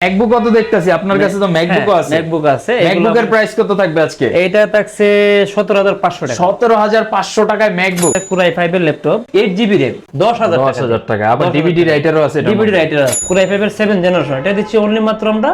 MacBook কত দেখতেছি আপনার কাছে, তো ম্যাকবুক আছে। ম্যাকবুক আছে। ম্যাকবুকের প্রাইস কত থাকবে আজকে? এইটা থাকছে 17,500 টাকা। 17,500 টাকায় ম্যাকবুক Core i5 এর ল্যাপটপ 8GB RAM 10,000 টাকা। আবার ডিভিডি রাইটারও আছে। ডিভিডি রাইটার আছে। Core i5 এর 7 জেনারেশন, এটা দিচ্ছি অনলি মাত্র আমরা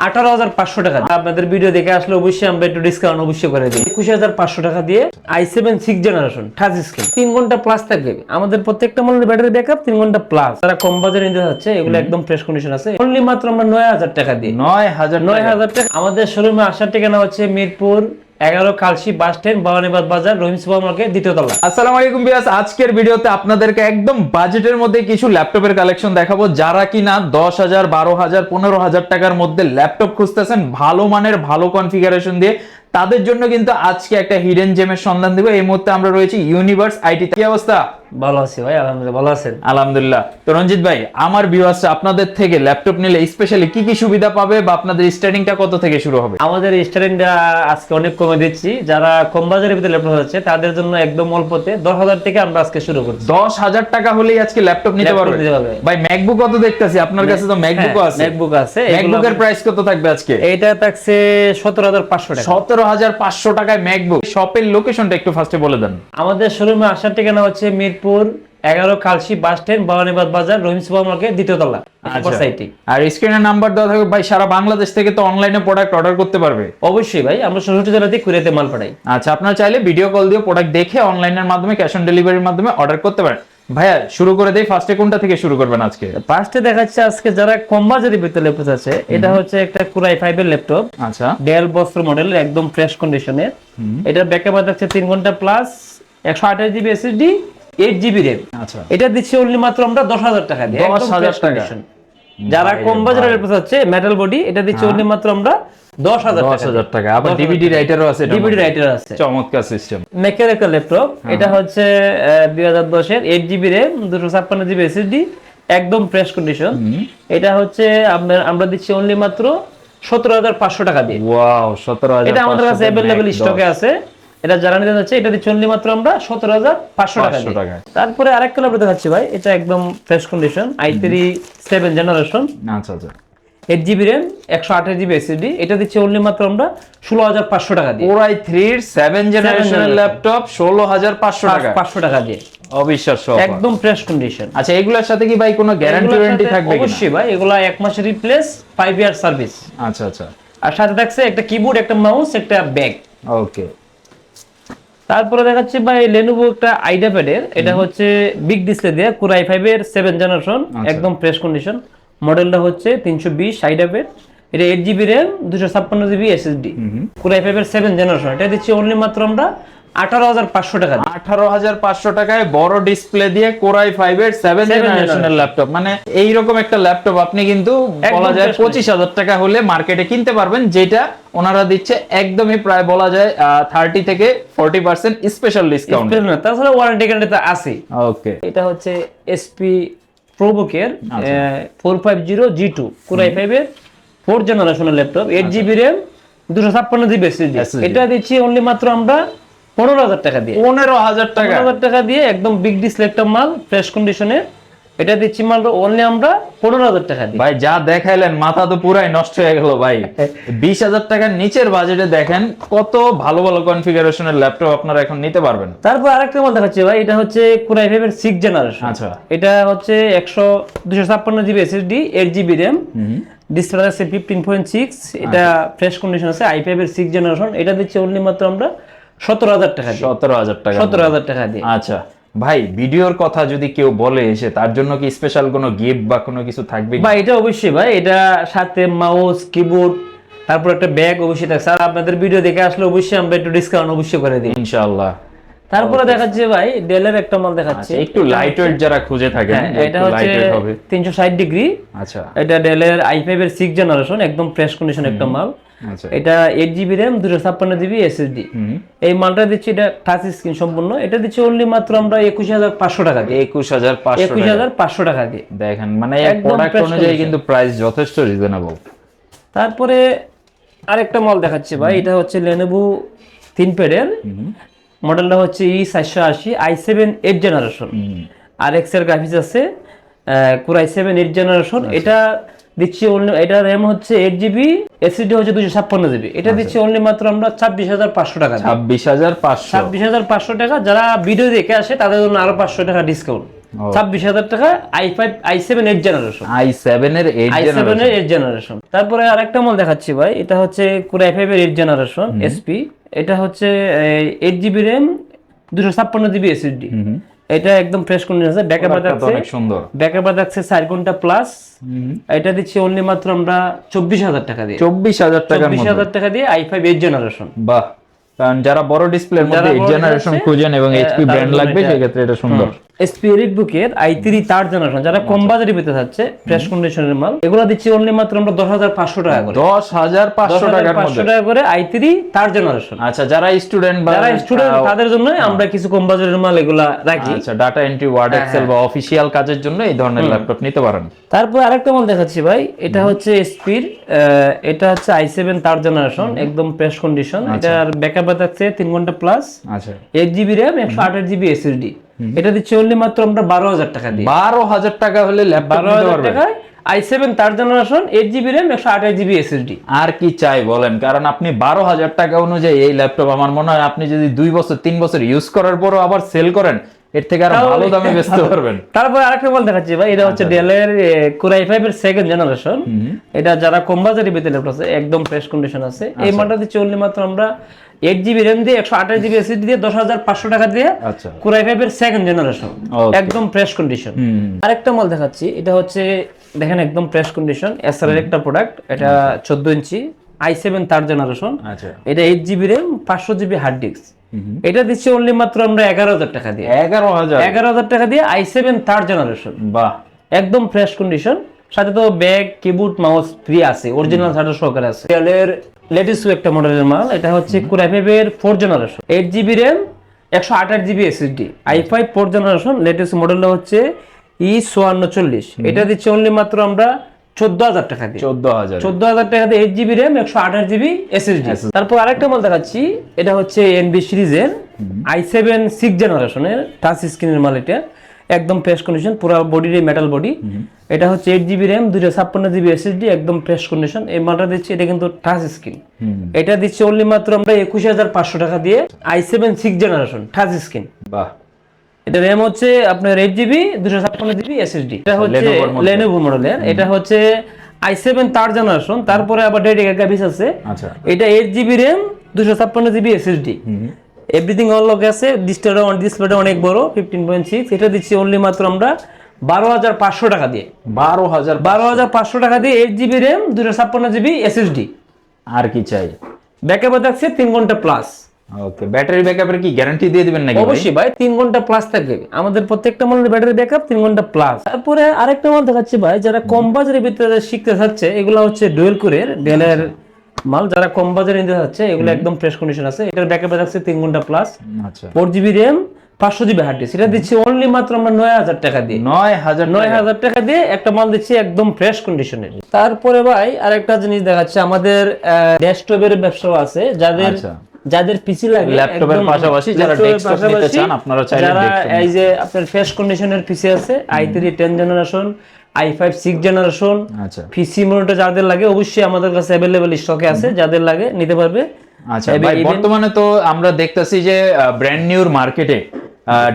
18,500 টাকা। আপনাদের ভিডিও দেখে আসলে অবশ্যই আমরা একটু ডিসকাউন্ট অবশ্যই করে দিই। 21,500 টাকা দিয়ে i7 6 জেনারেশন টাচ স্ক্রিন 3 ঘন্টা প্লাস থাকবে। আমাদের প্রত্যেকটা মডেলের ব্যাটারি ব্যাকআপ 3 ঘন্টা প্লাস। তারা কম বাজারে নিতে যাচ্ছে, এগুলো একদম ফ্রেশ কন্ডিশন আছে। অনলি মাত্র আমরা 9,000 টাকা দিয়ে। 9,000 টাকা। আমাদের শোরুমে আসার ঠিকানা হচ্ছে মিরপুর 11 কালশি বাস স্ট্যান্ড, ভবানীবাদ বাজার, রহিম সুপার মার্কেট, দ্বিতীয় তলা। আসসালামু আলাইকুম ভিউয়ার্স, আজকের ভিডিওতে আপনাদেরকে একদম বাজেটের মধ্যে কিছু ল্যাপটপের কালেকশন দেখাবো। যারা কিনা 10,000, 12,000, 15,000 টাকার মধ্যে ল্যাপটপ খুঁজতেছেন ভালো মানের, ভালো কনফিগারেশন দিয়ে, তাদের জন্য কিন্তু আজকে একটা হিডেন জেমের সন্ধান দেব। এই মুহূর্তে আমরা রয়েছি ইউনিভার্স আইটি। কি অবস্থা? ভালো আছি ভাই, আলহামদুলিল্লাহ। ভালো আছেন? আলহামদুলিল্লাহ। তো রঞ্জিত ভাই, আমার ভিউয়ার্সরা আপনাদের থেকে ল্যাপটপ নিলে স্পেশালি কি কি সুবিধা পাবে, বা আপনাদের স্টার্টিংটা কত থেকে শুরু হবে? আমাদের স্টার্টিংটা আজকে অনেক কমে দিচ্ছি। যারা কম বাজারের ভিতরে ল্যাপটপ হচ্ছে তাদের জন্য একদম অল্পতে 10,000 থেকে আমরা আজকে শুরু করছি। 10,000 টাকা হলেই আজকে ল্যাপটপ নিতে পারবে। ভাই ম্যাকবুক কত দেখতেছি আপনার কাছে, তো ম্যাকবুক আছে। ম্যাকবুক আছে। ম্যাকবুকের প্রাইস কত থাকবে আজকে? এইটা থাকছে 17,500 টাকা। 17,500 টাকায় ম্যাকবুক। শপের লোকেশনটা একটু ফার্স্টে বলে দেন। আমাদের শোরুমে আসার ঠিকানা হচ্ছে মিরপুর 11 কালশি বাস স্ট্যান্ড, ভবানীবাদ বাজার, রহিম সুপার মার্কেট, দ্বিতীয় তলা। আর স্ক্রিনে নাম্বার দেওয়া থাকবে। ভাই সারা বাংলাদেশ থেকে তো অনলাইনে প্রোডাক্ট অর্ডার করতে পারবে? অবশ্যই ভাই, আমরা 64 জেলাতে কুরিয়ারে মাল পাঠাই। আচ্ছা, আপনারা চাইলে ভিডিও কল দিয়ে প্রোডাক্ট দেখে অনলাইনের মাধ্যমে, ক্যাশ অন ডেলিভারির মাধ্যমে অর্ডার করতে পারেন। ভাইয়া শুরু করে দেই, ফার্স্টে কোনটা থেকে শুরু করবেন আজকে? ফার্স্টে দেখাচ্ছে আজকে যারা কম বাজারের ভিতরে ল্যাপটপ আছে, এটা হচ্ছে একটা Core i5 এর ল্যাপটপ। আচ্ছা, ডেল বস্ত্র মডেল, একদম ফ্রেশ কন্ডিশনের। এটার ব্যাকআপ আছে 3 ঘন্টা plus, 128GB SSD, 8GB RAM। আচ্ছা, এটা দিচ্ছি অনলি মাত্র আমরা 10,000 টাকা দিয়ে। 10,000 টাকা। যারা কম বাজারের ল্যাপটপ আছে মেটাল বডি, এটা দিচ্ছি অনলি মাত্র আমরা 10,000 টাকা। আবার ডিভিডি রাইটারও আছে। ডিভিডি রাইটার আছে। চমৎকার সিস্টেম। ম্যাকের একটা ল্যাপটপ, এটা হচ্ছে 2010 এর 8GB RAM, 256GB SSD, একদম ফ্রেশ কন্ডিশন। এটা হচ্ছে আমরা দিচ্ছি অনলি মাত্র 17,500 টাকা দিয়ে। ওয়াও, 17,000। এটা আমাদের কাছে अवेलेबल স্টকে আছে। এটা যারা নিতে যাচ্ছে এটা দিচ্ছি অনলি মাত্র আমরা 17,500 টাকা দিয়ে। তারপরে আরেকটা ল্যাপটপ দেখাচ্ছি ভাই, এটা একদম ফ্রেশ কন্ডিশন, i3 7 জেনারেশন। আচ্ছা আচ্ছা, 8GB RAM, 128GB SSD, এটা দিচ্ছি অনলি মাত্র আমরা 16,500 টাকা দিয়ে। Core i3 7 জেনারেশনের ল্যাপটপ 16,500 টাকা। 500 টাকা দিয়ে। অবিশ্বাস্য, একদম ফ্রেশ কন্ডিশন। আচ্ছা, এগুলোর সাথে কি ভাই কোনো গ্যারান্টি ওয়ারেন্টি থাকবে? অবশ্যই ভাই, এগুলা 1 মাসের রিপ্লেস, 5 ইয়ার সার্ভিস। আচ্ছা আচ্ছা। আর সাথে থাকছে একটা কিবোর্ড, একটা মাউস, একটা ব্যাগ। ওকে। তারপরে দেখাচ্ছি ভাই Lenovo একটা IdeaPad এর, এটা হচ্ছে বিগ ডিসপ্লে দিয়ে Core i5 এর 7 জেনারেশন, একদম ফ্রেশ কন্ডিশন। মডেলটা হচ্ছে 320 IdeaPad। এটা 8GB RAM, 256GB SSD, Core i5 এর 7 জেনারেশন। এটা দিচ্ছি অনলি মাত্র আমরা 18,500 টাকা। 18,500 টাকায় বড় ডিসপ্লে দিয়ে Core i5 এর 7 জেনারেশনের ল্যাপটপ। মানে এইরকম একটা ল্যাপটপ আপনি কিন্তু বলা যায় 25,000 টাকা হলে মার্কেটে কিনতে পারবেন, যেটা ওনারা দিচ্ছে একদমই প্রায় বলা যায় 30 থেকে 40% স্পেশাল ডিসকাউন্ট। তাছাড়া ওয়ারেন্টি গ্যারান্টি তো আছে। ওকে। এটা হচ্ছে SP ProBook এর 450G2 Core i5 এর 4 জেনারেশনের laptop, 8GB RAM, 256GB SSD। এটা দিচ্ছি অনলি মাত্র আমরা 15,000 টাকা দিয়ে। 15,000 টাকা। 15,000 টাকা দিয়ে একদম বিগ ডিসপ্লে একটা মাল, ফ্রেশ কন্ডিশনে। এটা দিচ্ছি মাল অনলি আমরা 15,000 টাকা দিয়ে। ভাই যা দেখাইলেন মাথা তো পুরাই নষ্ট হয়ে গেল ভাই। 20,000 টাকার নিচের বাজেটে দেখেন কত ভালো ভালো কনফিগারেশনের ল্যাপটপ আপনারা এখন নিতে পারবেন। তারপর আরেকটা মাল দেখাচ্ছি ভাই, এটা হচ্ছে Core i5 এর 6 জেনারেশন। আচ্ছা, এটা হচ্ছে 256GB SSD, 8GB RAM, display আছে 15.6, এটা ফ্রেশ কন্ডিশন আছে, i5 এর 6 জেনারেশন। এটা দিচ্ছে অনলি মাত্র আমরা 17,000 টাকা দিয়ে। 17,000 টাকা। 17,000 টাকা দিয়ে। আচ্ছা ভাই, ভিডিওর কথা যদি কেউ বলে এসে, তার জন্য কি স্পেশাল কোনো গিফট বা কোনো কিছু থাকবে? ভাই এটা অবশ্যই ভাই, এটা সাথে মাউস, কিবোর্ড, তারপর একটা ব্যাগ অবশ্যই থাকছে। আর আপনাদের ভিডিও দেখে আসলে অবশ্যই আমরা একটু ডিসকাউন্ট অবশ্যই করে দিই ইনশাআল্লাহ। তারপরে দেখাচ্ছে ভাই ডেলের একটা মাল দেখাচ্ছে, একটু লাইট ওয়েট যারা খুঁজে থাকেন, এটা হচ্ছে 360 ডিগ্রি। আচ্ছা, এটা ডেলের i5 এর 6 জেনারেশন, একদম ফ্রেশ কন্ডিশন একটা মাল। আচ্ছা, এটা 8GB RAM, 256GB SSD। এই মালটা দিচ্ছি, এটা টাচ স্ক্রিন সম্পূর্ণ। এটা দিচ্ছি অনলি মাত্র আমরা 21,500 টাকা দিয়ে। 21,500 টাকা দিয়ে দেখেন, মানে প্রোডাক্ট অনুযায়ী কিন্তু প্রাইস যথেষ্ট রিজনেবল। তারপরে আরেকটা মাল দেখাচ্ছি ভাই, এটা হচ্ছে Lenovo ThinkPad এর, মডেলটা হচ্ছে E480, i7 8 জেনারেশন। RX এর গ্রাফিক্স আছে, Core i7 8 জেনারেশন। এটা দিচ্ছি অনলি, এটা র্যাম হচ্ছে 8GB, এসএসডি হচ্ছে 256GB। এটা দিচ্ছি অনলি মাত্র আমরা 26,500 টাকা। 26,500, 26,500 টাকা। যারা ভিডিও দেখে আসে তাদের জন্য আরো 500 টাকা ডিসকাউন্ট। 26,000 টাকা। i5 i7 8 জেনারেশন, i7 এর 8 জেনারেশন। তারপরে আরেকটা মাল দেখাচ্ছি ভাই, এটা হচ্ছে Core i5 এর 8 জেনারেশন এসপি। এটা হচ্ছে 8GB র্যাম, 256GB এসএসডি। এটা একদম ফ্রেশ কন্ডিশন আছে, ব্যাকআপ আছে অনেক সুন্দর, ব্যাকআপ আছে 4 ঘন্টা প্লাস। এটা দিচ্ছি অনলি মাত্র আমরা 24,000 টাকা দিয়ে। 24,000 টাকার মধ্যে 24,000 টাকা দিয়ে i5 8 জেনারেশন। বাহ, কারণ যারা বড় ডিসপ্লের মধ্যে 8 জেনারেশন খুঁজেন এবং এইচপি ব্র্যান্ড লাগবে সেক্ষেত্রে এটা সুন্দর। এসপি এলিটবুকের i3 3rd জেনারেশন, যারা কম বাজারে পেতে যাচ্ছে ফ্রেশ কন্ডিশনের মাল, এগুলো দিচ্ছি অনলি মাত্র আমরা 10,500 টাকা করে। 10,500 টাকার মধ্যে 10,500 টাকা করে i3 3rd জেনারেশন। আচ্ছা, যারা স্টুডেন্ট তাদের জন্য আমরা কিছু কম বাজারের মাল এগুলা রাখি। আচ্ছা, ডাটা এন্ট্রি, ওয়ার্ড, এক্সেল বা অফিশিয়াল কাজের জন্য এই ধরনের ল্যাপটপ নিতে পারেন। তারপর আরেকটা মাল দেখাচ্ছি ভাই, এটা হচ্ছে এসপির, এটা হচ্ছে i7 3rd জেনারেশন, একদম ফ্রেশ কন্ডিশন। এটার ব্যাকআপ আছে 3 ঘন্টা প্লাস। আচ্ছা, 8GB র্যাম, 128GB এসএসডি। এটা দিচ্ছি অনলি মাত্র আমরা 12,000 টাকা দিয়ে। 12,000 টাকা হলে ল্যাপটপ নিতে 12,000 পারবেন। টাকায় i7 3rd generation, 8GB RAM, 128GB SSD. আর কি চাই বলেন, কারণ আপনি 12,000 টাকা অনুযায়ী এই ল্যাপটপ আমার মনে হয় আপনি যদি 2 বছর 3 বছর ইউজ করার পরও আবার সেল করেন, এর থেকে আরো ভালো দামে বেচতে পারবেন। তারপর আরেকটা মাল দেখাচ্ছি ভাই, এটা হচ্ছে ডেল এর Core i5 এর 2nd জেনারেশন। এটা যারা কম বাজারে পেতে ল্যাপটপ আছে, একদম ফ্রেশ কন্ডিশন আছে। এই মালটা দিচ্ছি অনলি মাত্র আমরা 8GB র্যাম দিয়ে, 128GB এসএসডি দিয়ে, 10,500 টাকা দিয়ে। আচ্ছা, Core i5 এর 2nd জেনারেশন, একদম ফ্রেশ কন্ডিশন। আরেকটা মাল দেখাচ্ছি, এটা হচ্ছে দেখেন একদম ফ্রেশ কন্ডিশন, এসআর এর একটা প্রোডাক্ট। এটা 14 ইঞ্চি i7 3rd জেনারেশন। আচ্ছা, এটা 8GB RAM, 500GB hard disk. এটা দিচ্ছি অনলি মাত্র আমরা 11,000 টাকা দিয়ে। 11,000 টাকা দিয়ে i7 3rd জেনারেশন। বাহ, একদম ফ্রেশ কন্ডিশন। সাথে তো ব্যাগ, কিবোর্ড, মাউস ফ্রি আছে, অরিজিনাল চার্জার সহকারে আছে। ডেলের লেটেস্ট একটা মডেলের মাল। এটা হচ্ছে Core i5 এর 4th generation, 8GB RAM, 128GB SSD. i5 4th generation, latest মডেলটা হচ্ছে E5440। এটা দিচ্ছি অনলি মাত্র আমরা 14,000 টাকা দিয়ে। 14,000 টাকা দিয়ে 8GB র্যাম, 128GB এসএসডি। তারপর আরেকটা মাল দেখাচ্ছি, এটা হচ্ছে এনবি সিরিজের i7 6 জেনারেশনের টাচ স্ক্রিনের মাল। এটা একদম ফ্রেশ কন্ডিশন, পুরো বডির মেটাল বডি। এটা হচ্ছে 8GB র্যাম, 256GB এসএসডি, একদম ফ্রেশ কন্ডিশন। এই মালটা দিচ্ছি, এটা কিন্তু টাচ স্ক্রিন। এটা দিচ্ছি অনলি মাত্র আমরা 21,500 টাকা দিয়ে, i7 6 জেনারেশন টাচ স্ক্রিন। বাহ, এটা র্যাম হচ্ছে আপনার 8GB, 256GB এসএসডি। এটা হচ্ছে Lenovo মডেলের। এটা হচ্ছে i7 3rd জেনারেশন। তারপরে আবার ডেডিকেটেড গ্রাফিক্স আছে। আচ্ছা, এটা 8GB RAM, 256GB SSD. Everything all lock আছে। ডিসপ্লেটা অনেক বড়, 15.6। এটা দিচ্ছি অনলি মাত্র আমরা 12,500 টাকা দিয়ে। 12,500 টাকা দিয়ে 8GB র্যাম, 256GB এসএসডি। আর কি চাই? ব্যাকআপ থাকছে 3 ঘন্টা প্লাস। ওকে, ব্যাটারি ব্যাকআপের কি গ্যারান্টি দিয়ে দিবেন নাকি? অবশ্যই ভাই, 3 ঘন্টা প্লাস থাকবে আমাদের প্রত্যেকটা মালের ব্যাটারি ব্যাকআপ 3 ঘন্টা প্লাস। তারপরে আরেকটা মাল দেখাচ্ছি ভাই, যারা কম বাজারের ভিতরে শিখতে চাচ্ছে, এগুলো হচ্ছে ডুয়েল কোরের ডেলের মাল। যারা কম বাজারে নিতে চাচ্ছে, এগুলো একদম ফ্রেশ কন্ডিশন আছে। এটার ব্যাকআপ থাকছে 3 ঘন্টা প্লাস। আচ্ছা, 4GB RAM, 500GB hard disk. এটা দিচ্ছি অনলি মাত্র আমরা 9,000 টাকা দিয়ে। 9,000 টাকা দিয়ে একটা মাল দিচ্ছি একদম ফ্রেশ কন্ডিশনের। তারপরে ভাই আরেকটা জিনিস দেখাচ্ছে, আমাদের ডেস্কটপের ব্যবসা আছে, যাদের পিসি লাগে ল্যাপটপের পাশাপাশি যারা ডেস্কটপ নিতে চান, আপনারা চাইলে এই যে আপনার ফ্রেশ কন্ডিশনের পিসি আছে, i3 10 জেনারেশন, i5 6 জেনারেশন। আচ্ছা, পিসি মনিটর যাদের লাগে অবশ্যই আমাদের কাছে अवेलेबल স্টকে আছে, যাদের লাগে নিতে পারবে। আচ্ছা ভাই, বর্তমানে তো আমরা দেখতেছি যে ব্র্যান্ড নিউর মার্কেটে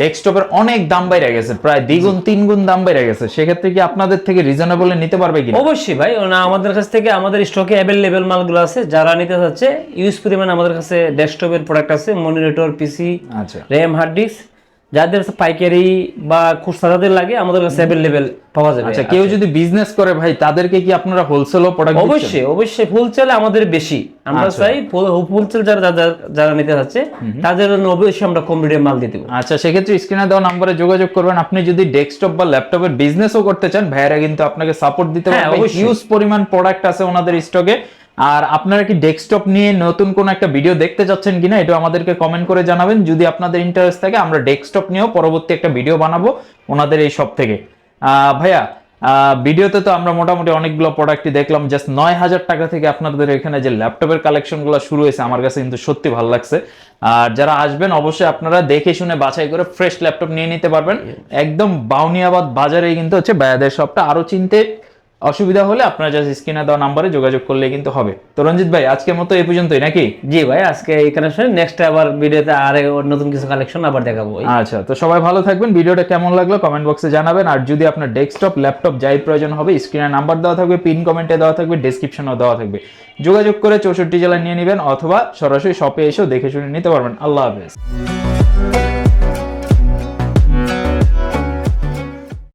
ডেস্কটপের অনেক দাম বাইরে গেছে, প্রায় 2 গুণ 3 গুণ দাম বাইরে গেছে। সেক্ষেত্রে কি আপনাদের থেকে রিজনেবল নিতে পারবে কি? অবশ্যই ভাই, আমাদের কাছ থেকে আমাদের স্টকে अवेलेबल মালগুলো আছে। যারা নিতে চাচ্ছে ইউজ পরিমাণ আমাদের কাছে ডেস্কটপের প্রোডাক্ট আছে, মনিটর, পিসি, আচ্ছা, র‍্যাম, হার্ড ডিস্ক। যাদের পাইকারি বা খুচরা যাদের লাগে আমাদের কাছে अवेलेबल পাওয়া যাবে। আচ্ছা, কেউ যদি বিজনেস করে ভাই, তাদেরকে কি আপনারা হোলসেলও প্রোডাক্ট দিচ্ছেন? অবশ্যই অবশ্যই, হোলসেল আমাদের বেশি। আমরা চাই হোলসেল যারা নিতে যাচ্ছে তাদের জন্য অবশ্যই আমরা কম রেটে মাল দিয়ে দেব। আচ্ছা, সেক্ষেত্রে স্ক্রিনে দেওয়া নম্বরে যোগাযোগ করবেন। আপনি যদি ডেস্কটপ বা ল্যাপটপের বিজনেসও করতে চান, ভাইরা কিন্তু আপনাকে সাপোর্ট দিতে পারবে। হিউজ পরিমাণ প্রোডাক্ট আছে ওনাদের স্টকে। আর আপনারা কি ডেস্কটপ নিয়ে নতুন কোন একটা ভিডিও দেখতে চাচ্ছেন কিনা, এটা আমাদেরকে কমেন্ট করে জানাবেন। যদি আপনাদের ইন্টারেস্ট থাকে, আমরা ডেস্কটপ নিয়েও পরবর্তী একটা ভিডিও বানাবো ওনাদের এই শপ থেকে। ভাইয়া, ভিডিওতে তো আমরা মোটামুটি অনেকগুলো প্রোডাক্টই দেখলাম। জাস্ট 9,000 টাকা থেকে আপনাদের এখানে যে ল্যাপটপের কালেকশনগুলো শুরু হয়েছে, আমার কাছে কিন্তু সত্যি ভালো লাগছে। আর যারা আসবেন অবশ্যই আপনারা দেখে শুনে বাছাই করে ফ্রেশ ল্যাপটপ নিয়ে নিতে পারবেন। একদম বাউনিয়াবাদ বাজারে কিন্তু হচ্ছে ভাইয়াদের শপটা। আরো চিনতে অসুবিধা হলে আপনারা জাস্ট স্ক্রিনে দেওয়া নাম্বারে যোগাযোগ করলে কিন্তু হবে। তো রঞ্জিত ভাই আজকের মতো এই পর্যন্তই নাকি? জি ভাই, আজকে এই কালেকশন, নেক্সট আবার ভিডিওতে নতুন কিছু কালেকশন আবার দেখাবো। আচ্ছা, তো সবাই ভালো থাকবেন। ভিডিওটা কেমন লাগলো কমেন্ট বক্সে জানাবেন। আর যদি আপনার ডেস্কটপ ল্যাপটপ যাই প্রয়োজন হবে, স্ক্রিনে নাম্বার দেওয়া থাকবে, পিন কমেন্টে দেওয়া থাকবে, ডেসক্রিপশনেও দেওয়া থাকবে, যোগাযোগ করে 64 জেলায় নিয়ে নেবেন অথবা সরাসরি শপে এসেও দেখে শুনে নিতে পারবেন। আল্লাহ হাফেজ।